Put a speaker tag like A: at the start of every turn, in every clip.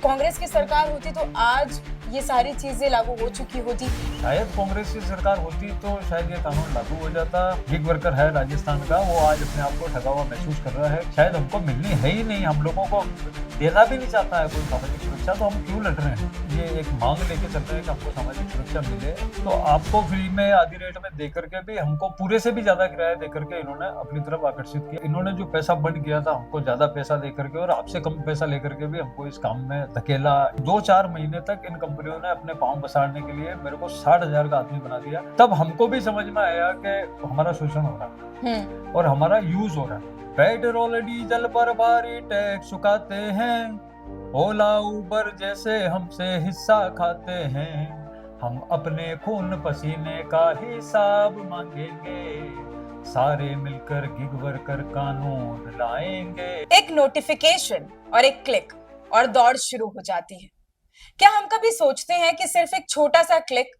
A: कांग्रेस की सरकार होती तो आज ये सारी चीजें लागू हो चुकी होती।
B: शायद कांग्रेस की सरकार होती तो शायद ये कानून लागू हो जाता। गिग वर्कर है राजस्थान का, वो आज अपने आप को ठगा हुआ महसूस कर रहा है। शायद हमको मिलनी है ही नहीं, हम लोगों को देना भी नहीं चाहता है कोई सामाजिक सुरक्षा, तो हम क्यों लड़ रहे हैं? ये एक मांग लेके चल रहे हैं कि हमको सामाजिक सुरक्षा मिले। तो आपको फ्री में आधी रेट में दे करके भी हमको पूरे से भी ज्यादा किराया दे करके इन्होंने अपनी तरफ आकर्षित किया। इन्होंने जो पैसा बंद किया था हमको ज्यादा पैसा दे करके और आपसे कम पैसा लेकर के भी हमको इस काम में धकेला। 2-4 महीने तक इन कंपनियों ने अपने पांव पसारने के लिए मेरे को 60,000 का आदमी बना दिया। तब हमको भी समझ में आया कि हमारा शोषण हो रहा है और हमारा यूज हो रहा है। पेट्रोल डीजल पर भारी टैक्स चुकाते हैं, ओला उबर जैसे हमसे हिस्सा खाते हैं। हम अपने खून पसीने का हिसाब मांगेंगे, सारे मिलकर गिग वर्कर कानून लाएंगे।
A: एक नोटिफिकेशन और एक क्लिक और दौड़ शुरू हो जाती है। क्या हम कभी सोचते हैं कि सिर्फ एक छोटा सा क्लिक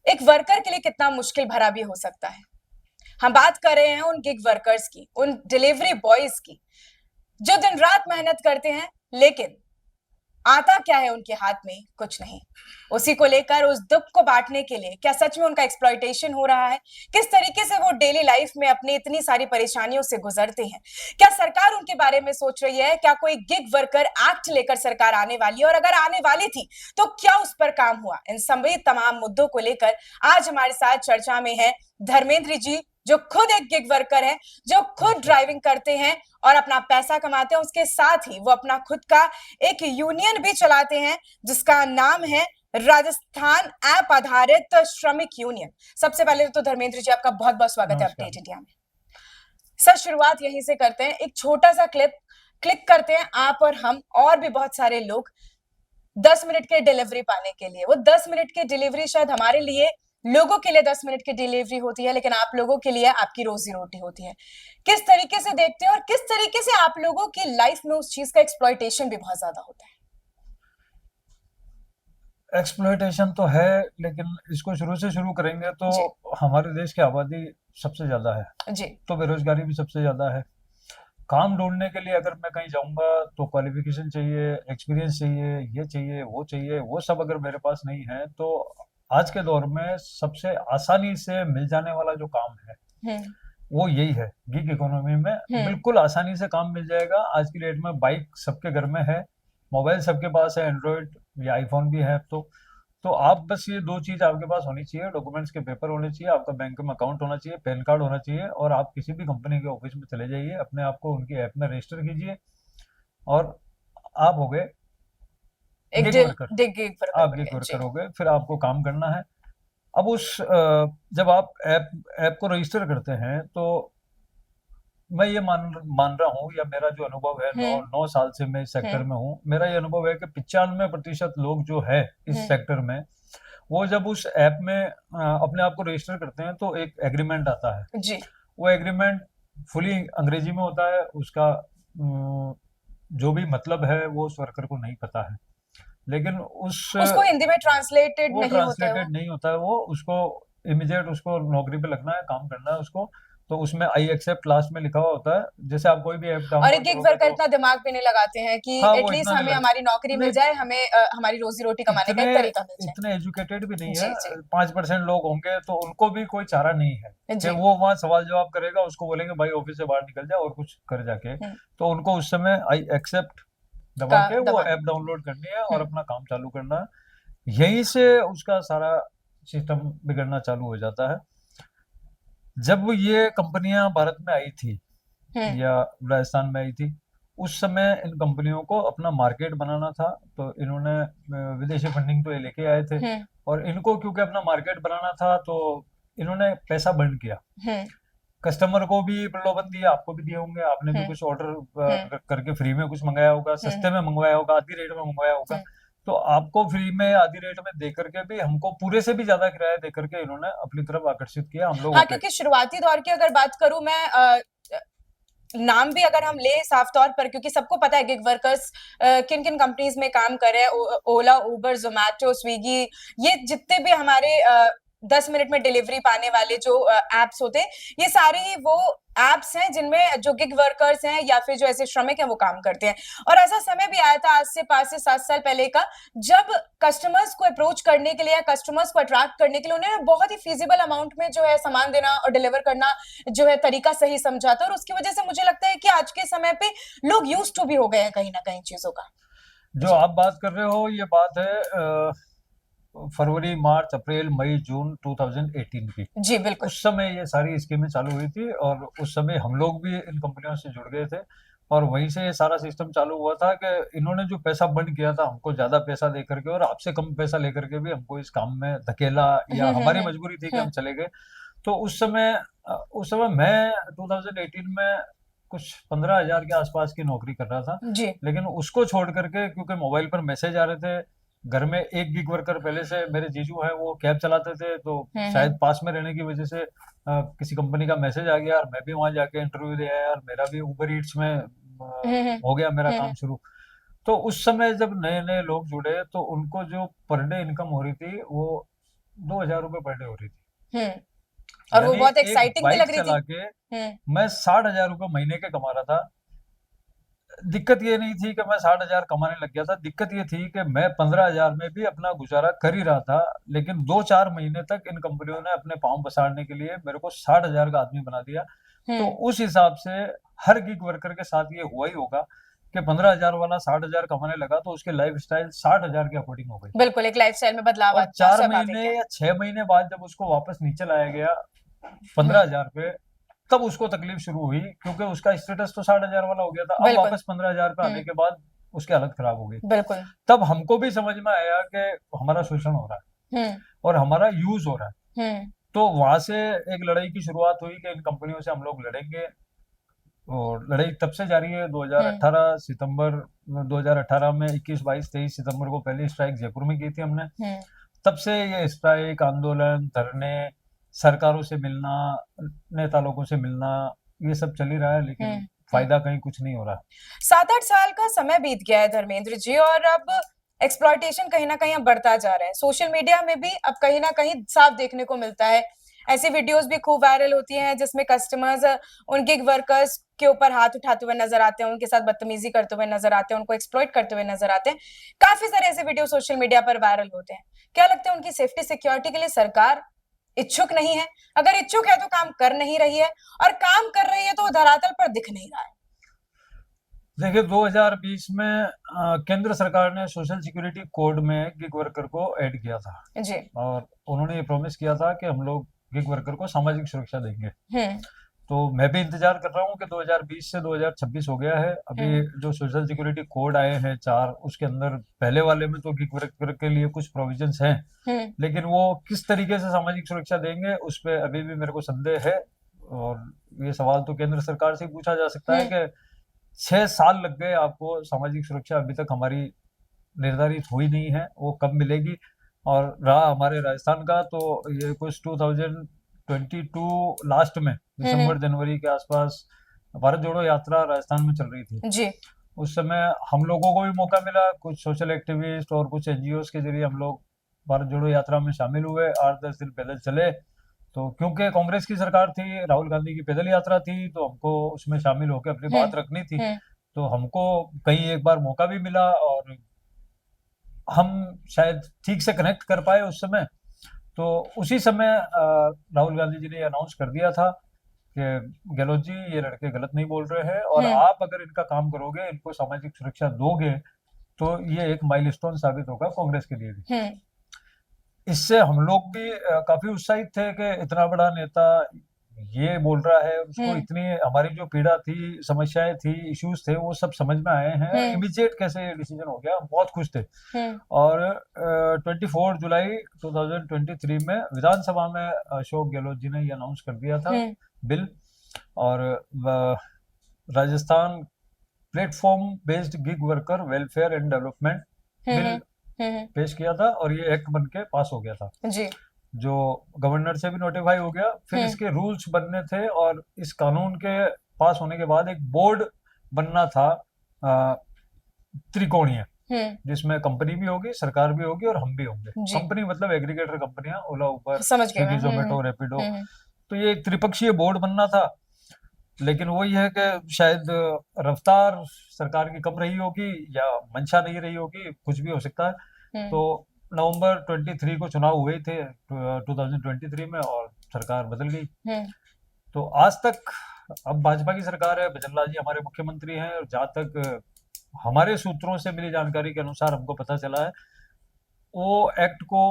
A: एक वर्कर के लिए कितना मुश्किल भरा भी हो सकता है? हम बात कर रहे हैं उन गिग वर्कर्स की, उन डिलीवरी बॉयज की, जो दिन रात मेहनत करते हैं, लेकिन आता क्या है उनके हाथ में? कुछ नहीं। उसी को लेकर, उस दुख को बांटने के लिए, क्या सच में उनका एक्सप्लॉयटेशन हो रहा है? किस तरीके से वो डेली लाइफ में अपनी इतनी सारी परेशानियों से गुजरते हैं? क्या सरकार उनके बारे में सोच रही है? क्या कोई गिग वर्कर एक्ट लेकर सरकार आने वाली है? और अगर आने वाली थी तो क्या उस पर काम हुआ? इन सभी तमाम मुद्दों को लेकर आज हमारे साथ चर्चा में है धर्मेंद्र जी, जो खुद एक गिग वर्कर है, जो खुद ड्राइविंग करते हैं और अपना पैसा कमाते हैं। उसके साथ ही वो अपना खुद का एक यूनियन भी चलाते हैं जिसका नाम है राजस्थान ऐप आधारित श्रमिक यूनियन। सबसे पहले तो धर्मेंद्र जी, आपका बहुत बहुत स्वागत है अपडेट इंडिया में। सर, शुरुआत यहीं से करते हैं। एक छोटा सा क्लिक करते हैं आप और हम और भी बहुत सारे लोग 10 मिनट के डिलीवरी पाने के लिए। वो 10 मिनट की डिलीवरी शायद हमारे लिए, लोगों के लिए 10 मिनट की डिलीवरी होती है, लेकिन आप लोगों के लिए आपकी रोजी रोटी होती है। किस तरीके से देखते हैं और किस तरीके से आप लोगों की लाइफ में उस चीज का एक्सप्लॉयटेशन भी बहुत ज्यादा होता है?
B: एक्सप्लॉयटेशन तो है, लेकिन इसको शुरू से शुरू करेंगे तो हमारे देश की आबादी सबसे ज्यादा है
A: जी,
B: तो बेरोजगारी भी सबसे ज्यादा है। काम ढूंढने के लिए अगर मैं कहीं जाऊंगा तो क्वालिफिकेशन चाहिए, एक्सपीरियंस चाहिए, ये चाहिए, वो चाहिए। वो सब अगर मेरे पास नहीं है तो आज के दौर में सबसे आसानी से मिल जाने वाला जो काम है वो यही है। गिग इकोनॉमी में बिल्कुल आसानी से काम मिल जाएगा। आज की डेट में बाइक सबके घर में है, मोबाइल सबके पास है, एंड्रॉयड या आईफोन भी है। तो आप बस ये 2 चीज आपके पास होनी चाहिए, डॉक्यूमेंट्स के पेपर होने चाहिए, आपका बैंक में अकाउंट होना चाहिए, पैन कार्ड होना चाहिए, और आप किसी भी कंपनी के ऑफिस में चले जाइए, अपने आप को उनकी ऐप में रजिस्टर कीजिए और आप हो गए गिग वर्कर। आप गिग वर्कर हो गए। फिर आपको काम करना है। अब जब आप ऐप को रजिस्टर करते हैं तो मैं ये मान रहा हूँ, या मेरा जो अनुभव है, 9 साल से मैं इस सेक्टर में हूँ, मेरा ये अनुभव है कि 95% लोग जो है इस सेक्टर में, वो जब उस ऐप में अपने आप को रजिस्टर करते हैं तो एक एग्रीमेंट आता है
A: जी।
B: वो एग्रीमेंट फुली अंग्रेजी में होता है। उसका जो भी मतलब है वो उस वर्कर को नहीं पता है, लेकिन
A: उसको हिंदी में ट्रांसलेटेड
B: नहीं होता है। वो उसको इमीडिएट उसको नौकरी पे लगना है, काम करना है उसको। तो उसमें आई एक्सेप्ट लास्ट में लिखा हुआ होता है। जैसे आप कोई भी ऐप
A: और एक गिग वर्कर इतना दिमाग भी नहीं लगाते हैं कि एटलीस्ट हमें हमारी नौकरी मिल जाए, हमें हमारी रोजी रोटी कमाने का एक तरीका मिल जाए।
B: इतने एजुकेटेड भी नहीं है। 5% लोग होंगे तो उनको भी कोई चारा नहीं है कि वो वहाँ सवाल जवाब करेगा, उसको बोलेंगे भाई ऑफिस से बाहर निकल जाए और कुछ कर जाके। तो उनको उस समय आई एक्सेप्ट दबा के वो ऐप डाउनलोड करनी है और अपना काम चालू करना है। यहीं से उसका सारा सिस्टम बिगड़ना चालू हो जाता है। जब ये कंपनियां भारत में आई थी या राजस्थान में आई थी, उस समय इन कंपनियों को अपना मार्केट बनाना था। तो इन्होंने विदेशी फंडिंग तो ये लेके आए थे, और इनको क्योंकि अपना मार्केट बनाना था तो इन्होंने पैसा बर्न किया। कस्टमर को भी प्रलोभन दिया, आपको भी दिए होंगे, आपने भी कुछ ऑर्डर करके फ्री में कुछ मंगाया होगा, सस्ते में मंगवाया होगा, आधी रेट में मंगवाया होगा। तो आपको फ्री में आधी रेट में दे करके भी हमको पूरे से भी ज्यादा किराया दे करके इन्होंने अपनी तरफ आकर्षित किया हम लोग।
A: हाँ, क्योंकि शुरुआती दौर की अगर बात करूं मैं, नाम भी अगर हम ले साफ तौर पर, क्योंकि सबको पता है गिग वर्कर्स किन किन कंपनीज में काम कर रहे हैं। ओला, उबर, जोमैटो, स्विगी, ये जितने भी हमारे 10 मिनट में डिलीवरी पाने वाले जो एप्स होते हैं, ये सारे ही वो एप्स हैं जिनमें जो गिग वर्कर्स हैं या फिर जो ऐसे श्रमिक हैं वो काम करते हैं। और ऐसा समय भी आया था आज से 5 से 7 साल पहले का, जब कस्टमर्स को अप्रोच करने के लिए या कस्टमर्स को अट्रैक्ट करने के लिए उन्होंने बहुत ही फीजिबल अमाउंट में जो है सामान देना और डिलीवर करना जो है तरीका सही समझा था। और उसकी वजह से मुझे लगता है कि आज के समय पे लोग यूज्ड टू भी हो गए हैं कहीं ना कहीं चीजों का।
B: जो आप बात कर रहे हो ये बात है फरवरी, मार्च, अप्रैल, मई, जून 2018 की।
A: जी बिल्कुल।
B: उस समय ये सारी स्कीमें चालू हुई थी और उस समय हम लोग भी इन कंपनियों से जुड़ गए थे और वहीं से ये सारा सिस्टम चालू हुआ था कि इन्होंने जो पैसा बर्न किया था हमको ज्यादा पैसा दे करके और आपसे कम पैसा लेकर के भी हमको इस काम में धकेला या हमारी मजबूरी थी कि हम चले गए। तो उस समय मैं 2018 में कुछ 15,000 के आसपास की नौकरी कर रहा था।
A: जी।
B: लेकिन उसको छोड़ करके क्योंकि मोबाइल पर मैसेज आ रहे थे, घर में एक गिग वर्कर पहले से मेरे जीजू हैं वो कैब चलाते थे, तो शायद पास में रहने की वजह से किसी कंपनी का मैसेज आ गया और मैं भी वहां जाके इंटरव्यू दे आया और मेरा भी उबर ईट्स में हो गया मेरा काम शुरू। तो उस समय जब नए नए लोग जुड़े तो उनको जो पर डे इनकम हो रही थी वो 2,000 रुपये पर डे हो रही थी।
A: और वो
B: यानी
A: बहुत
B: एक
A: एक्साइटिंग भी
B: बाइक
A: लग रही
B: चला
A: थी।
B: के मैं 60,000 रुपये महीने के कमा रहा था। दिक्कत ये नहीं थी कि मैं 60,000 कमाने लग गया था, दिक्कत ये थी कि मैं 15,000 में भी अपना गुजारा कर ही रहा था। लेकिन 2-4 महीने तक इन कंपनियों ने अपने पांव पसारने के लिए मेरे को 60,000 का आदमी बना दिया। तो उस हिसाब से हर गिग वर्कर के साथ ये हुआ ही होगा कि 15,000 वाला 60,000 कमाने लगा तो उसकी लाइफ स्टाइल 60,000 के अकॉर्डिंग हो गई।
A: बिल्कुल, एक लाइफस्टाइल में बदलाव
B: और
A: आता,
B: 4
A: स्वाभाविक
B: महीने
A: है।
B: या 6 महीने बाद जब उसको वापस नीचे लाया गया 15,000 पे, तब उसको तकलीफ शुरू हुई क्योंकि उसका स्टेटस तो 60,000 वाला हो गया था। अब वापस 15,000 पे आने के बाद उसकी हालत खराब हो गई।
A: बिल्कुल।
B: तब हमको भी समझ में आया कि हमारा शोषण हो रहा है और हमारा यूज हो रहा है। तो वहां से एक लड़ाई की शुरुआत हुई कि इन कंपनियों से हम लोग लड़ेंगे और लड़ाई तब से जारी है। 2018 सितंबर 2018 में 21, 22, 23 सितंबर को पहली स्ट्राइक जयपुर में की थी हमने। तब से ये स्ट्राइक, आंदोलन, धरने, सरकारों से मिलना, नेता लोगों से मिलना, ये सब चल ही रहा है लेकिन फायदा कहीं कुछ नहीं हो रहा।
A: 7-8 साल का समय बीत गया है धर्मेंद्र जी और अब एक्सप्लॉयटेशन कहीं ना कहीं अब बढ़ता जा रहा है। सोशल मीडिया में भी अब कहीं ना कहीं साफ देखने को मिलता है। ऐसी वीडियोस भी खूब वायरल होती हैं जिसमें कस्टमर्स उन गिग वर्कर्स के ऊपर हाथ उठाते हुए नजर आते हैं, उनके साथ बदतमीजी करते हुए नजर आते हैं, उनको एक्सप्लॉइट करते हुए नजर आते हैं। काफी सारे ऐसे वीडियो सोशल मीडिया पर वायरल होते हैं। क्या लगता है उनकी सेफ्टी सिक्योरिटी के लिए सरकार इच्छुक नहीं है? अगर इच्छुक है तो काम कर नहीं रही है और काम कर रही है तो धरातल पर दिख नहीं रहा है।
B: देखिए 2020 में केंद्र सरकार ने सोशल सिक्योरिटी कोड में गिग वर्कर को ऐड किया था
A: जी।
B: और उन्होंने ये प्रॉमिस किया था कि हम लोग गिग वर्कर को सामाजिक सुरक्षा देंगे। तो मैं भी इंतजार कर रहा हूँ कि 2020 से 2026 हो गया है। अभी जो सोशल सिक्योरिटी कोड आए हैं 4, उसके अंदर पहले वाले में तो गिग वर्कर के लिए कुछ प्रोविजंस हैं, लेकिन वो किस तरीके से सामाजिक सुरक्षा देंगे उस पर अभी भी मेरे को संदेह है। और ये सवाल तो केंद्र सरकार से पूछा जा सकता है कि 6 साल लग गए आपको, सामाजिक सुरक्षा अभी तक हमारी निर्धारित हुई नहीं है, वो कब मिलेगी। और रहा हमारे राजस्थान का तो ये कुछ 2022 लास्ट में दिसंबर जनवरी के आसपास भारत जोड़ो यात्रा राजस्थान में चल रही थी
A: जी।
B: उस समय हम लोगों को भी मौका मिला, कुछ सोशल एक्टिविस्ट और कुछ एनजीओ के जरिए हम लोग भारत जोड़ो यात्रा में शामिल हुए। 8-10 दिन पैदल चले, तो क्योंकि कांग्रेस की सरकार थी, राहुल गांधी की पैदल यात्रा थी, तो हमको उसमें शामिल होकर अपनी बात रखनी थी। तो हमको कहीं एक बार मौका भी मिला और हम शायद ठीक से कनेक्ट कर पाए उस समय। तो उसी समय राहुल गांधी जी ने अनाउंस कर दिया था कि गहलोत जी ये लड़के गलत नहीं बोल रहे हैं और आप अगर इनका काम करोगे, इनको सामाजिक सुरक्षा दोगे तो ये एक माइलस्टोन साबित होगा कांग्रेस के लिए भी। इससे हम लोग भी काफी उत्साहित थे कि इतना बड़ा नेता ये बोल रहा है, उसको इतनी हमारी जो पीड़ा थी, समस्याएं थी, इश्यूज थे, वो सब समझ में आए हैं। इमीडिएट कैसे डिसीजन हो गया, हम बहुत खुश थे। और 24 जुलाई 2023 में विधानसभा में अशोक गहलोत जी ने ये अनाउंस कर दिया था बिल, और Rajasthan platform based gig worker welfare and development bill पेश किया था और ये एक्ट बन के पास हो गया था
A: जी।
B: जो गवर्नर से भी नोटिफाई हो गया। फिर इसके रूल्स बनने थे और इस कानून के पास होने के बाद एक बोर्ड बनना था त्रिकोणीय, जिसमें कंपनी भी होगी, सरकार भी होगी और हम भी होंगे।
A: जी।
B: कंपनी मतलब एग्रीगेटर कंपनियां, ओला, उबर,
A: समझ गई मैं।
B: स्विगी, जोमेटो, रैपिडो।
A: हम्म।
B: तो ये एक त्रिपक्षीय बोर्ड बनना था, लेकिन वही है कि शायद रफ्तार सरकार की कम रही होगी या मंशा नहीं रही होगी, कुछ भी हो सकता है। तो नवंबर 23 को चुनाव हुए थे 2023 में, और सरकार बदल गई। तो आज तक अब भाजपा की सरकार है, भजन लाल जी हमारे मुख्यमंत्री हैं, और जहां तक हमारे सूत्रों से मिली जानकारी के अनुसार हमको पता चला है, वो एक्ट को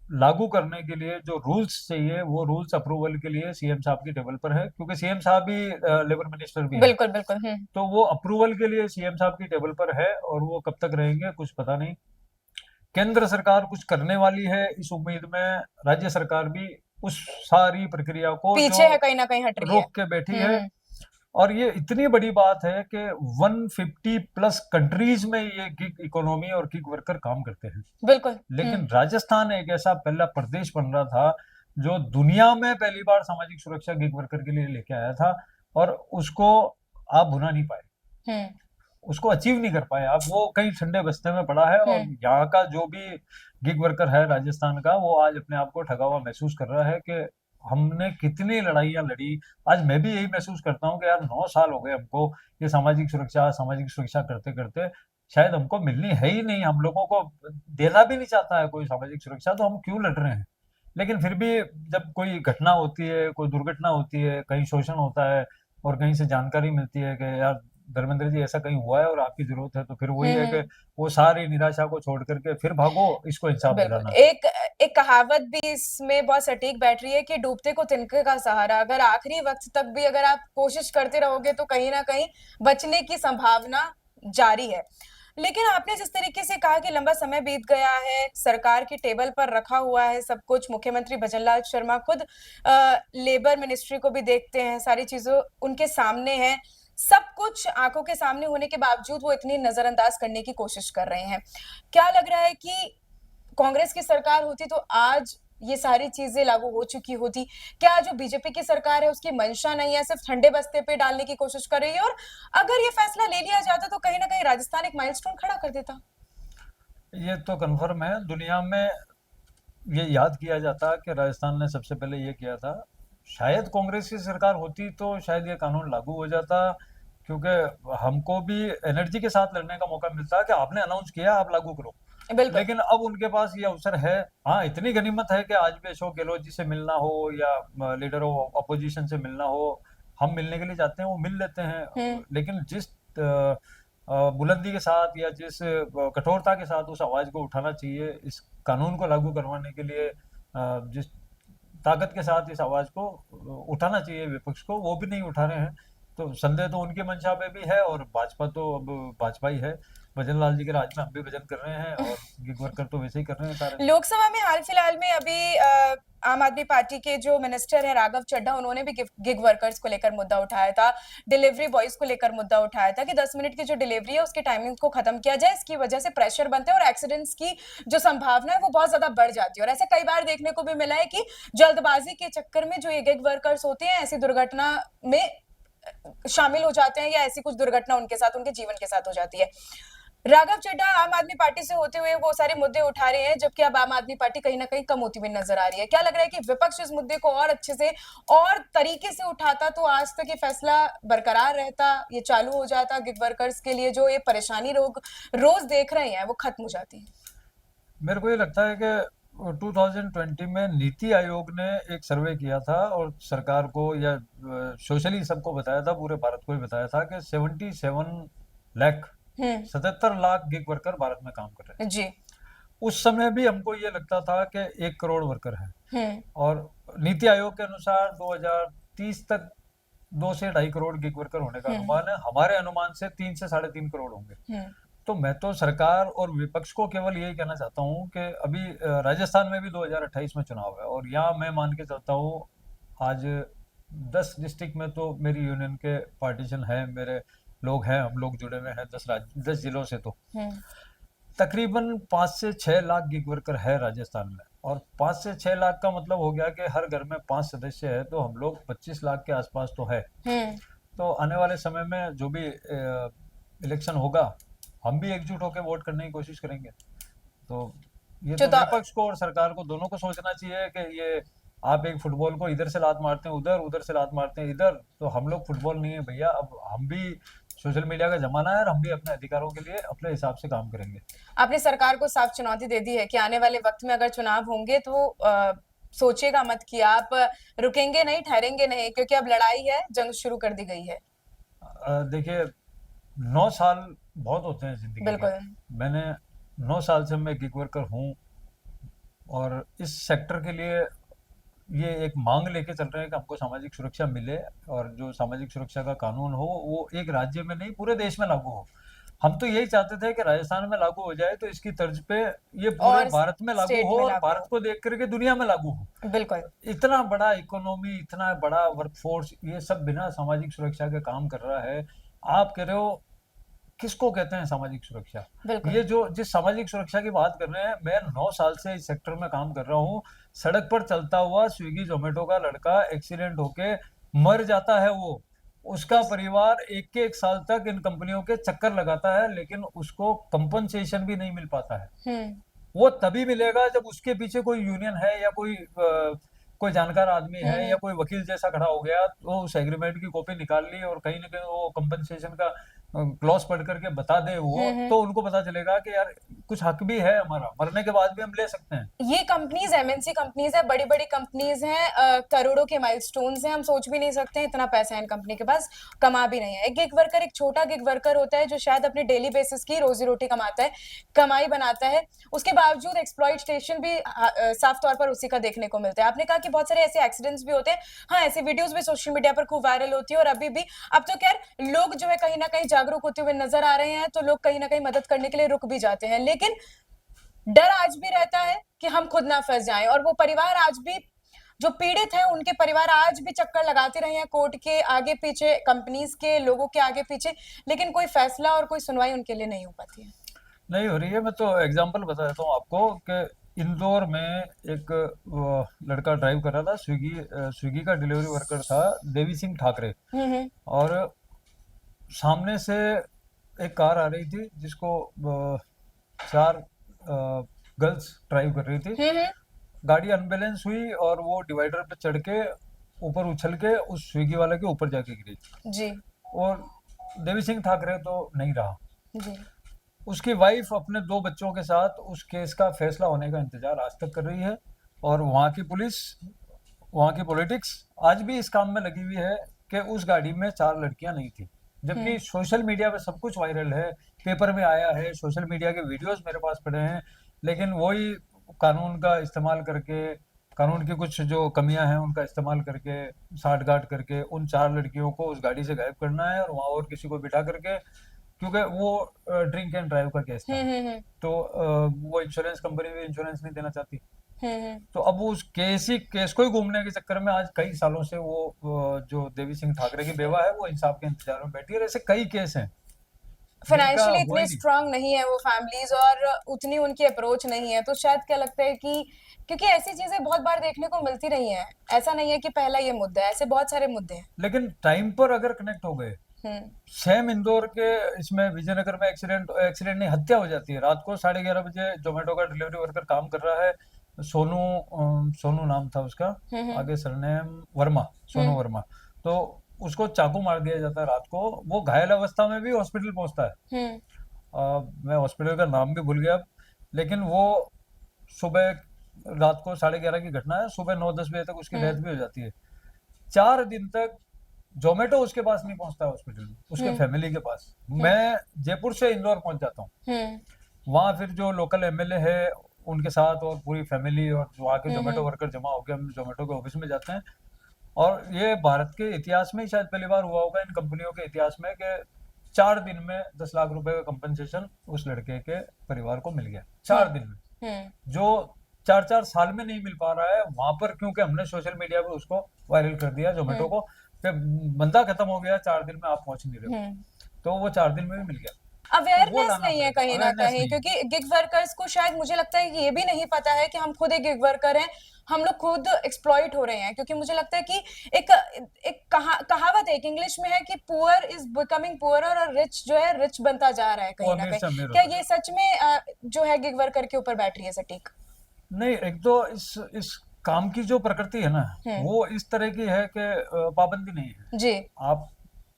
B: लागू करने के लिए जो रूल्स चाहिए, वो रूल्स अप्रूवल के लिए सीएम साहब की टेबल पर है, क्योंकि सीएम साहब भी लेबर मिनिस्टर भी हैं।
A: बिल्कुल बिल्कुल।
B: तो वो अप्रूवल के लिए सीएम साहब की टेबल पर है, और वो कब तक रहेंगे कुछ पता नहीं। केंद्र सरकार कुछ करने वाली है इस उम्मीद में, राज्य सरकार भी उस सारी प्रक्रिया को
A: पीछे है, कहीं ना कहीं हट रही है।
B: रोक के बैठी है। और ये इतनी बड़ी बात है कि 150 प्लस कंट्रीज में ये गिग इकोनॉमी और गिग वर्कर काम करते हैं।
A: बिल्कुल।
B: लेकिन राजस्थान एक ऐसा पहला प्रदेश बन रहा था जो दुनिया में पहली बार सामाजिक सुरक्षा गिग वर्कर के लिए लेके आया था, और उसको आप भुना नहीं पाए, उसको अचीव नहीं कर पाए आप। वो कहीं ठंडे बस्ते में पड़ा है, और यहाँ का जो भी गिग वर्कर है राजस्थान का, वो आज अपने आप को ठगा हुआ महसूस कर रहा है कि हमने कितनी लड़ाइयां लड़ी। आज मैं भी यही महसूस करता हूँ कि यार 9 साल हो गए हमको ये सामाजिक सुरक्षा करते करते, शायद हमको मिलनी है ही नहीं, हम लोगों को देना भी नहीं चाहता है कोई सामाजिक सुरक्षा, तो हम क्यों लड़ रहे हैं। लेकिन फिर भी जब कोई घटना होती है, कोई दुर्घटना होती है, कहीं शोषण होता है, और कहीं से जानकारी मिलती है कि यार धर्मेंद्र जी ऐसा कहीं हुआ है और आपकी जरूरत है, तो फिर वही है कि वो सारी निराशा को छोड़ करके फिर भागो इसको इंसाफ दिलाना।
A: एक एक कहावत भी इसमें बहुत सटीक बैठ रही है कि डूबते को तिनके का सहारा। अगर आखिरी वक्त तक भी अगर आप कोशिश करते रहोगे तो कहीं ना कहीं बचने की संभावना जारी है। लेकिन आपने जिस तरीके से कहा कि लंबा समय बीत गया है, सरकार की टेबल पर रखा हुआ है सब कुछ, मुख्यमंत्री भजनलाल शर्मा खुद लेबर मिनिस्ट्री को भी देखते हैं, सारी चीजों उनके सामने है, सब कुछ आंखों के सामने होने के बावजूद वो इतनी नजरअंदाज करने की कोशिश कर रहे हैं। क्या लग रहा है कि कांग्रेस की सरकार होती तो आज ये सारी चीजें लागू हो चुकी होती? क्या जो बीजेपी की सरकार है उसकी मंशा नहीं है, सिर्फ ठंडे बस्ते पे डालने की कोशिश कर रही है? और अगर ये फैसला ले लिया जाता तो कहीं ना कहीं राजस्थान एक माइलस्टोन खड़ा कर देता।
B: ये तो कन्फर्म है, दुनिया में ये याद किया जाता कि राजस्थान ने सबसे पहले ये किया था। शायद कांग्रेस की सरकार होती तो शायद ये कानून लागू हो जाता, क्योंकि हमको भी एनर्जी के साथ लड़ने का मौका मिलता कि आपने अनाउंस किया, आप लागू करो। लेकिन अब उनके पास ये अवसर है। हाँ, इतनी गनीमत है कि आज भी अशोक गहलोत जी से मिलना हो या लीडर ऑफ अपोजिशन से मिलना हो, हम मिलने के लिए जाते हैं, वो मिल लेते हैं। लेकिन जिस बुलंदी के साथ या जिस कठोरता के साथ उस आवाज को उठाना चाहिए इस कानून को लागू करवाने के लिए, जिस ताकत के साथ इस आवाज को उठाना चाहिए विपक्ष को, वो भी नहीं उठा रहे हैं। तो संदेह तो उनकी मंशा पे भी है, और भाजपा तो अब भाजपा ही है। भजन लाल जी के राज में हम भी भजन कर रहे हैं, और गिग वर्कर तो वैसे ही कर रहे हैं सारे।
A: लोकसभा में हाल फिलहाल में अभी आम आदमी पार्टी के जो मिनिस्टर है राघव चड्ढा, उन्होंने भी गिग वर्कर्स को लेकर मुद्दा उठाया था, डिलीवरी बॉयज को लेकर मुद्दा उठाया था कि 10 मिनट की जो डिलीवरी है उसकी टाइमिंग को खत्म किया जाए, इसकी वजह से प्रेशर बनते हैं और एक्सीडेंट्स की जो संभावना है वो बहुत ज्यादा बढ़ जाती है। और ऐसा कई बार देखने को भी मिला है कि जल्दबाजी के चक्कर में जो ये गिग वर्कर्स होते हैं ऐसी दुर्घटना में शामिल हो जाते हैं, या ऐसी कुछ दुर्घटना उनके साथ, उनके जीवन के साथ हो जाती है। राघव चड्ढा आम आदमी पार्टी से होते हुए वो सारे मुद्दे उठा रहे हैं, जबकि अब आम आदमी पार्टी कहीं ना कहीं कम होती हुई नजर आ रही है। क्या लग रहा है कि विपक्ष इस मुद्दे को और अच्छे से और तरीके से उठाता तो आज तक ये फैसला बरकरार रहता, ये चालू हो जाता, गिग वर्कर्स के लिए जो ये परेशानी रोज देख रहे हैं वो खत्म हो जाती?
B: मेरे को ये लगता है कि 2020 में नीति आयोग ने एक सर्वे किया था, और सरकार को या सोशली सबको बताया था, पूरे भारत को ही बताया था कि 77 लाख गिग वर्कर भारत में काम कर रहे हैं
A: जी।
B: उस समय भी हमको ये लगता था कि 1 करोड़ वर्कर है, और नीति आयोग के अनुसार 2030 तक 2 से 2.5 करोड़ गिग वर्कर होने का अनुमान है। हमारे अनुमान से 3 से 3.5 करोड़ होंगे। तो मैं तो सरकार और विपक्ष को केवल यही कहना चाहता हूँ कि अभी राजस्थान में भी 2028 में चुनाव है, और यहाँ मैं मान के चलता हूँ आज 10 डिस्ट्रिक्ट में तो मेरी यूनियन के पार्टीशन है, मेरे लोग हैं, हम लोग जुड़े हुए हैं 10 जिलों से। तो तकरीबन 5 से 6 लाख गिग वर्कर है राजस्थान में, और 5 से 6 लाख का मतलब हो गया कि हर घर में 5 सदस्य है, तो हम लोग 25 लाख के आसपास तो है। तो आने वाले समय में जो भी इलेक्शन होगा हम भी एकजुट होकर वोट करने की कोशिश करेंगे। तो ये
A: जो
B: तो
A: दा-
B: विपक्ष को और सरकार को दोनों को सोचना चाहिए कि ये आप एक फुटबॉल को इधर से लात मारते हैं उधर, उधर से लात मारते हैं इधर, तो हम लोग फुटबॉल नहीं है भैया। अब हम भी, सोशल मीडिया का जमाना है और हम भी अपने अधिकारों के लिए अपने हिसाब से काम करेंगे।
A: आपने सरकार को साफ चुनौती दे दी है कि आने वाले वक्त में अगर चुनाव होंगे तो सोचिएगा मत कि आप रुकेंगे नहीं, ठहरेंगे नहीं, क्योंकि अब लड़ाई है, जंग शुरू कर दी गई है।
B: देखिए, 9 साल बहुत होते हैं जिंदगी के।
A: बिल्कुल।
B: मैंने 9 साल से मैं गिग वर्कर हूँ और इस सेक्टर के लिए ये एक मांग लेके चल रहे हैं कि हमको सामाजिक सुरक्षा मिले, और जो सामाजिक सुरक्षा का कानून हो वो एक राज्य में नहीं पूरे देश में लागू हो। हम तो यही चाहते थे कि राजस्थान में लागू हो जाए तो इसकी तर्ज पे ये पूरे
A: और
B: भारत में लागू
A: स्टेट
B: हो
A: में
B: और
A: लागू
B: भारत को देख करके दुनिया में लागू हो।
A: बिल्कुल।
B: इतना बड़ा इकोनॉमी, इतना बड़ा वर्कफोर्स, ये सब बिना सामाजिक सुरक्षा के काम कर रहा है। आप कह रहे हो किसको कहते हैं सामाजिक सुरक्षा?
A: बिल्कुल।
B: ये जो जिस सामाजिक सुरक्षा की बात कर रहे हैं, मैं 9 साल से इस सेक्टर में काम कर रहा हूँ। सड़क पर चलता हुआ स्विगी जोमेटो का लड़का एक्सीडेंट होके मर जाता है, वो उसका परिवार एक के एक साल तक इन कंपनियों के चक्कर लगाता है, लेकिन उसको कंपनसेशन भी नहीं मिल पाता है। वो तभी मिलेगा जब उसके पीछे कोई यूनियन है या कोई जानकार आदमी है या कोई वकील जैसा खड़ा हो गया, तो उस एग्रीमेंट की कॉपी निकाल ली और कहीं ना कहीं वो कंपनसेशन का क्लॉज पढ़ करके बता दे वो, तो उनको पता चलेगा कि यार कुछ हक भी है हमारा, मरने के बाद भी हम ले सकते हैं।
A: ये कंपनीज एमएनसी कंपनीज है, बड़ी बड़ी कंपनीज हैं, करोड़ों के माइलस्टोन्स हैं, हम सोच भी नहीं सकते इतना पैसा है इन कंपनी के पास, कमा भी नहीं है। एक गिग वर्कर एक छोटा गिग वर्कर होता है जो शायद अपने डेली बेसिस की रोजी रोटी कमाता है, कमाई बनाता है, उसके बावजूद एक्सप्लॉइटेशन भी साफ तौर पर उसी का देखने को मिलता है। आपने कहा कि बहुत सारे ऐसे एक्सीडेंट्स भी होते हैं, हाँ ऐसी वीडियोस भी सोशल मीडिया पर खूब वायरल होती है, और अभी भी अब तो खैर लोग जो है कहीं ना कहीं जागरूक होते हुए नजर आ रहे हैं, तो लोग कहीं ना कहीं मदद करने के लिए रुक भी जाते हैं, लेकिन डर आज भी रहता है कि हम खुद ना फंस जाएं, और वो परिवार आज भी जो पीड़ित हैं उनके परिवार आज भी चक्कर लगाते रहे हैं कोर्ट के आगे पीछे, कंपनीज के लोगों के आगे पीछे, लेकिन कोई फैसला और कोई सुनवाई उनके लिए नहीं हो पाती है।
B: नहीं हो रही है। मैं तो एग्जांपल बता देता हूँ आपको कि इंदौर में एक लड़का ड्राइव कर रहा था, स्विगी का डिलीवरी वर्कर था, देवी सिंह ठाकरे, और सामने से एक कार आ रही थी जिसको 4 गर्ल्स ड्राइव कर रही थी। गाड़ी अनबैलेंस हुई और वो डिवाइडर पे चढ़ के ऊपर उछल के उस स्विगी वाले के ऊपर जाके गिरी
A: जी।
B: और देवी सिंह ठाकरे तो नहीं रहा।
A: जी।
B: उसकी वाइफ अपने 2 बच्चों के साथ उस केस का फैसला होने का इंतजार आज तक कर रही है, और वहाँ की पुलिस, वहाँ की पॉलिटिक्स आज भी इस काम में लगी हुई है कि उस गाड़ी में 4 लड़कियां नहीं थी, जबकि सोशल मीडिया पे सब कुछ वायरल है, पेपर में आया है, सोशल मीडिया के वीडियोस मेरे पास पड़े हैं, लेकिन वही कानून का इस्तेमाल करके, कानून की कुछ जो कमियां हैं उनका इस्तेमाल करके, साठ गांठ करके उन 4 लड़कियों को उस गाड़ी से गायब करना है और वहाँ और किसी को बिठा करके, क्योंकि वो ड्रिंक एंड ड्राइव का केस था, तो वो इंश्योरेंस कंपनी भी इंश्योरेंस नहीं देना चाहती, तो अब वो उस केस को ही घूमने के चक्कर में आज कई सालों से वो जो देवी सिंह ठाकरे की बेवा है वो इंसाफ के इंतजार में बैठी है। ऐसे कई केस हैं
A: फाइनेंशियली
B: जिनका हुआ
A: इतने
B: ही नहीं।
A: स्ट्रांग नहीं है वो फैमिलीज, और उतनी उनकी अप्रोच नहीं है, तो शायद क्या लगता है कि क्योंकि ऐसी चीजें बहुत बार देखने को मिलती रही हैं, ऐसा नहीं है कि पहला ये मुद्दा है, ऐसे बहुत सारे मुद्दे हैं।
B: लेकिन टाइम पर अगर कनेक्ट हो गए, सेम इंदौर के इसमें विजयनगर में एक्सीडेंट नहीं, हत्या हो जाती है रात को 11:30 बजे। जोमेटो का डिलीवरी वर्कर काम कर रहा है, सोनू नाम था उसका, आगे सरनेम वर्मा, सोनू वर्मा, तो उसको चाकू मार दिया जाता है रात को, वो घायल अवस्था में भी हॉस्पिटल पहुंचता है। मैं हॉस्पिटल का नाम भी भूल गया, लेकिन वो सुबह, रात को 11:30 की घटना है, सुबह 9-10 बजे तक उसकी डेथ भी हो जाती है। 4 दिन तक जोमेटो उसके पास नहीं पहुंचता हॉस्पिटल में, उसके फैमिली के पास। मैं जयपुर से इंदौर पहुंच जाता हूँ, वहां फिर जो लोकल एमएलए है उनके साथ और पूरी फैमिली और वहाँ के जोमेटो वर्कर जमा होकर हम जोमेटो के ऑफिस में जाते हैं, और ये भारत के इतिहास में ही शायद पहली बार हुआ होगा, इन कंपनियों के इतिहास में, कि 4 दिन में 10 लाख रुपए का कंपनसेशन उस लड़के के परिवार को मिल गया 4 दिन में, जो 4-4 साल में नहीं मिल पा रहा है वहां पर, क्योंकि हमने सोशल मीडिया पे उसको वायरल कर दिया जोमेटो को, कि बंदा खत्म हो गया, 4 दिन में आप पहुंच नहीं रहे हो, तो वो 4 दिन में भी मिल गया। वो
A: अवेयरनेस
B: लाना
A: नहीं है
B: पड़ेगा,
A: कहीं ना
B: अवेयरनेस
A: कहीं,
B: नहीं है।
A: क्योंकि गिग वर्कर्स को शायद मुझे लगता है कि ये भी नहीं पता है कि हम खुद एक गिग वर्कर हैं, हम लोग खुद एक्सप्लॉइट हो रहे हैं। क्योंकि मुझे लगता है कि एक एक कहावत है, एक इंग्लिश में है कि पुअर इज बिकमिंग पुअर और रिच जो है रिच बनता जा रहा है
B: वो
A: कहीं ना
B: अमीर
A: कहीं।
B: से अमीर
A: क्या
B: होता
A: ये
B: जा
A: सच में जो है गिग वर्कर के ऊपर बैठ रही है सटीक?
B: नहीं, एक तो इस काम की जो प्रकृति है ना,
A: हम्म।
B: वो इस तरह की है कि पाबंदी नहीं है।
A: जी।
B: आप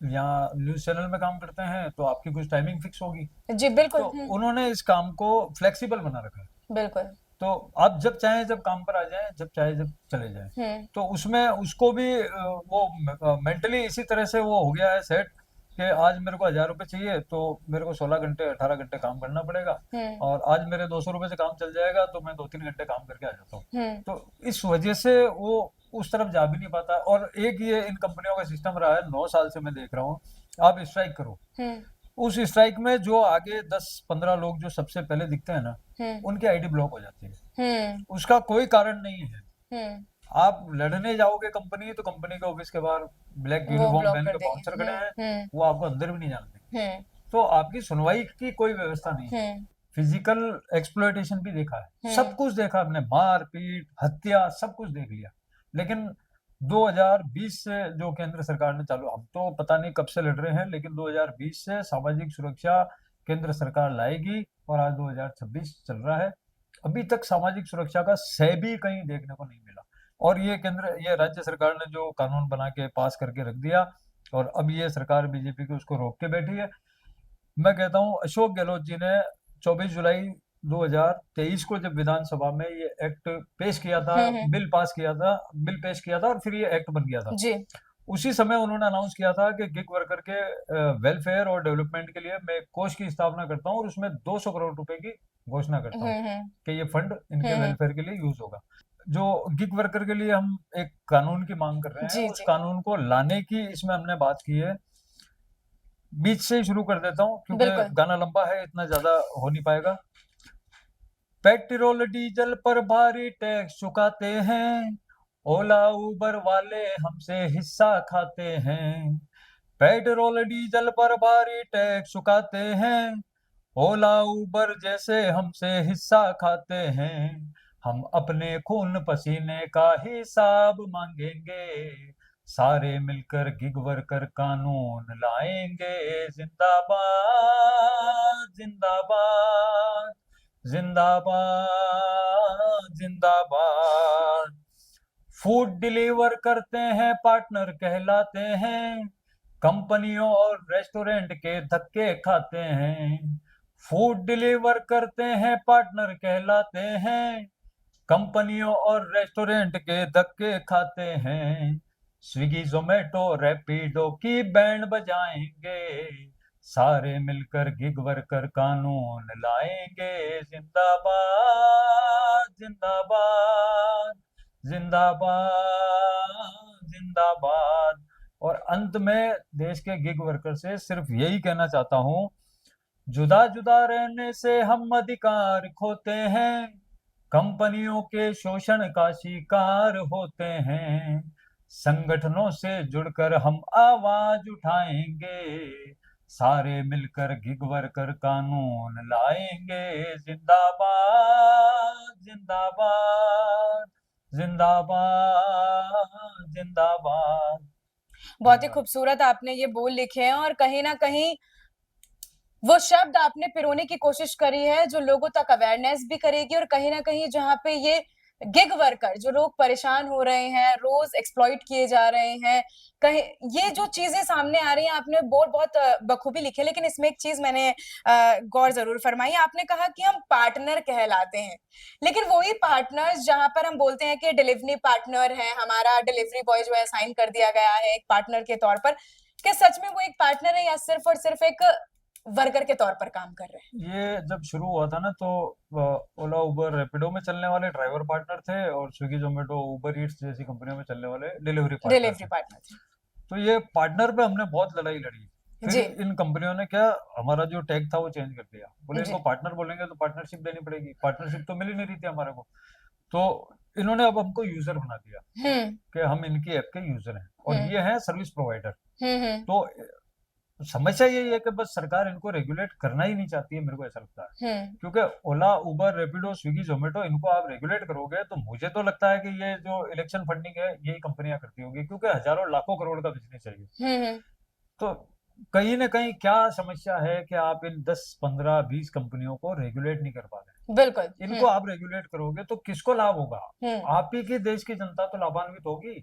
B: यहाँ न्यूज़ चैनल में काम करते हैं तो आपकी कुछ टाइमिंग फिक्स होगी।
A: जी बिल्कुल।
B: तो उन्होंने इस काम को फ्लेक्सिबल बना रखा है।
A: बिल्कुल।
B: तो आप जब चाहें जब काम पर आ जाएं, जब चाहे जब चले जाएं।
A: हम्म।
B: तो उसमें उसको भी वो मेंटली इसी तरह से वो हो गया है सेट कि आज मेरे को 1,000 रुपये चाहिए तो मेरे को 16 घंटे 18 घंटे काम करना पड़ेगा।
A: हम्म।
B: और आज मेरे 200 रुपये से काम चल जाएगा तो मैं 2-3 घंटे काम करके आ जाता हूँ।
A: हम्म।
B: तो इस वजह से वो उस तरफ जा भी नहीं पाता। और एक ये इन कंपनियों का सिस्टम रहा है, 9 साल से मैं देख रहा हूँ, आप स्ट्राइक करो,
A: हम्म।
B: उस स्ट्राइक में जो आगे 10-15 लोग जो सबसे पहले दिखते हैं ना,
A: हम्म।
B: उनकी आईडी ब्लॉक हो जाती है।
A: हम्म।
B: उसका कोई कारण नहीं है।
A: हम्म।
B: आप लड़ने जाओगे कंपनी तो कंपनी के ऑफिस के बाहर ब्लैक
A: वो
B: यूनिफॉर्म
A: ब्लॉक
B: पहन
A: कर
B: के
A: देंगे।
B: बाउंसर खड़े हैं,
A: हम्म।
B: वो आपको अंदर भी नहीं जाने देंगे।
A: हम्म।
B: तो आपकी सुनवाई की कोई व्यवस्था नहीं है।
A: हम्म।
B: फिजिकल एक्सप्लॉयटेशन भी देखा है, सब
A: हम्म।
B: कुछ देखा हमने, मार पीट हत्या सब कुछ देख लिया। लेकिन 2020 से जो केंद्र सरकार ने चालू, हम तो पता नहीं कब से लड़ रहे हैं, लेकिन 2020 से सामाजिक सुरक्षा केंद्र सरकार लाएगी और आज 2026 चल रहा है, अभी तक सामाजिक सुरक्षा का सै भी कहीं देखने को नहीं मिला। और ये राज्य सरकार ने जो कानून बना के पास करके रख दिया, और अब ये सरकार बीजेपी की उसको रोक के बैठी है। मैं कहता हूँ अशोक गहलोत जी ने 24 जुलाई 2023 को जब विधानसभा में ये एक्ट पेश किया था, बिल पास किया था, बिल पेश किया था और फिर ये एक्ट बन गया था।
A: जी।
B: उसी समय उन्होंने अनाउंस किया था कि गिग वर्कर के वेलफेयर और डेवलपमेंट के लिए मैं एक कोष की स्थापना करता हूँ और उसमें 200 करोड़ रुपए की घोषणा करता हूँ कि ये फंड इनके वेलफेयर के लिए यूज होगा। जो गिग वर्कर के लिए हम एक कानून की मांग कर रहे हैं,
A: जी
B: उस
A: जी।
B: कानून को लाने की इसमें हमने बात की है। बीच से ही शुरू कर देता हूँ क्योंकि
A: बिल्कुल।
B: गाना लंबा है, इतना ज्यादा हो नहीं पाएगा। पेट्रोल डीजल पर भारी टैक्स चुकाते हैं, ओला उबर वाले हमसे हिस्सा खाते हैं। पेट्रोल डीजल पर भारी टैक्स चुकाते हैं, ओला उबर जैसे हमसे हिस्सा खाते हैं। हम अपने खून पसीने का हिसाब मांगेंगे, सारे मिलकर गिग वर्कर कानून लाएंगे। जिंदाबाद जिंदाबाद जिंदाबाद जिंदाबाद। फूड डिलीवर करते हैं पार्टनर कहलाते हैं, कंपनियों और रेस्टोरेंट के धक्के खाते हैं। फूड डिलीवर करते हैं पार्टनर कहलाते हैं, कंपनियों और रेस्टोरेंट के धक्के खाते हैं। स्विगी जोमेटो रैपिडो की बैंड बजाएंगे, सारे मिलकर गिग वर्कर कानून लाएंगे। जिंदाबाद जिंदाबाद जिंदाबाद जिंदाबाद। और अंत में देश के गिग वर्कर से सिर्फ यही कहना चाहता हूं, जुदा जुदा रहने से हम अधिकार खोते हैं, कंपनियों के शोषण का शिकार होते हैं। संगठनों से जुड़कर हम आवाज उठाएंगे, सारे मिलकर गिग वर्कर कानून लाएंगे। जिंदाबाद जिंदाबाद जिंदाबाद जिंदाबाद।
A: बहुत ही
B: धन्यवाद।
A: खूबसूरत आपने ये बोल लिखे हैं, और कहीं ना कहीं वो शब्द आपने पिरोने की कोशिश करी है जो लोगों तक अवेयरनेस भी करेगी, और कहीं ना कहीं जहां पे ये गिग वर्कर जो लोग परेशान हो रहे हैं, रोज एक्सप्लॉइट किए जा रहे हैं, कहीं ये जो चीजें सामने आ रही हैं, आपने बोर्ड बहुत बखूबी लिखे। लेकिन इसमें एक चीज मैंने गौर जरूर फरमाई, आपने कहा कि हम पार्टनर कहलाते हैं, लेकिन वही पार्टनर्स जहां पर हम बोलते हैं कि डिलीवरी पार्टनर है हमारा, डिलीवरी बॉय जो है साइन कर दिया गया है एक पार्टनर के तौर पर, क्या सच में वो एक पार्टनर है या सिर्फ और सिर्फ एक वर्कर के तौर पर काम कर रहे हैं?
B: ये जब शुरू हुआ था ना तो ओला उबर रैपिडो में चलने वाले ड्राइवर पार्टनर थे और स्विगी जोमेटो उबर ईट्स जैसी कंपनियों में चलने वाले डिलीवरी पार्टनर
A: डिलीवरी
B: थे।
A: पार्टनर थे।
B: तो ये पार्टनर पे हमने बहुत लड़ाई लड़ी। फिर
A: जी
B: इन कंपनियों ने क्या, हमारा जो टैग था वो चेंज कर दिया, बोले
A: जी।
B: इनको पार्टनर बोलेंगे तो पार्टनरशिप देनी पड़ेगी, पार्टनरशिप तो मिल ही नहीं रही थी हमारे को। तो इन्होंने अब हमको यूजर बना दिया
A: हम्म।
B: कि हम इनकी ऐप के यूजर हैं और
A: हम्म।
B: ये हैं सर्विस प्रोवाइडर।
A: हम्म।
B: तो समस्या यही है कि बस सरकार इनको रेगुलेट करना ही नहीं चाहती है, मेरे को ऐसा लगता है। क्योंकि ओला, उबर, रैपिडो, स्विगी, जोमेटो, इनको आप रेगुलेट करोगे तो मुझे तो लगता है कि ये जो इलेक्शन फंडिंग है यही कंपनियां करती होंगी, क्योंकि हजारों लाखों करोड़ का बिजनेस है ये।
A: हम्म।
B: तो कहीं ना कहीं क्या समस्या है कि आप इन 10, 15, 20 कंपनियों को रेगुलेट नहीं कर पा रहे।
A: बिल्कुल।
B: इनको आप रेगुलेट करोगे तो किसको लाभ होगा?
A: हम्म।
B: आप ही की देश की जनता तो लाभान्वित होगी।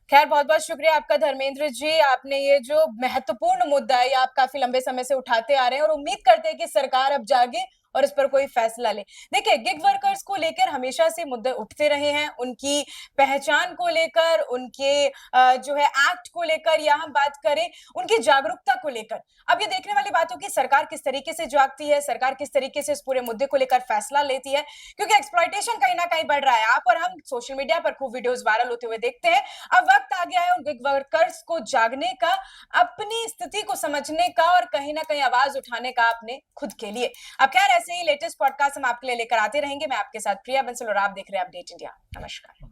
A: खैर, बहुत बहुत शुक्रिया आपका धर्मेंद्र जी, आपने ये जो महत्वपूर्ण मुद्दा है ये आप काफी लंबे समय से उठाते आ रहे हैं और उम्मीद करते हैं कि सरकार अब जागे और इस पर कोई फैसला ले। देखिए, गिग वर्कर्स को लेकर हमेशा से मुद्दे उठते रहे हैं, उनकी पहचान को लेकर, उनके जो है एक्ट को लेकर, या हम बात करें उनकी जागरूकता को लेकर। अब ये देखने वाली बात हो कि सरकार किस तरीके से जागती है, सरकार किस तरीके से इस पूरे मुद्दे को लेकर फैसला लेती है, क्योंकि एक्सप्लॉयटेशन कहीं ना कहीं बढ़ रहा है। आप और हम सोशल मीडिया पर खूब वीडियोस वायरल होते हुए देखते हैं। अब वक्त आ गया है उन गिग वर्कर्स को जागने का, अपनी स्थिति को समझने का और कहीं ना कहीं आवाज उठाने का अपने खुद के लिए। अब खैर, ऐसे ही लेटेस्ट पॉडकास्ट हम आपके लिए लेकर आते रहेंगे। मैं आपके साथ प्रिया बंसल और आप देख रहे हैं अपडेट इंडिया। नमस्कार।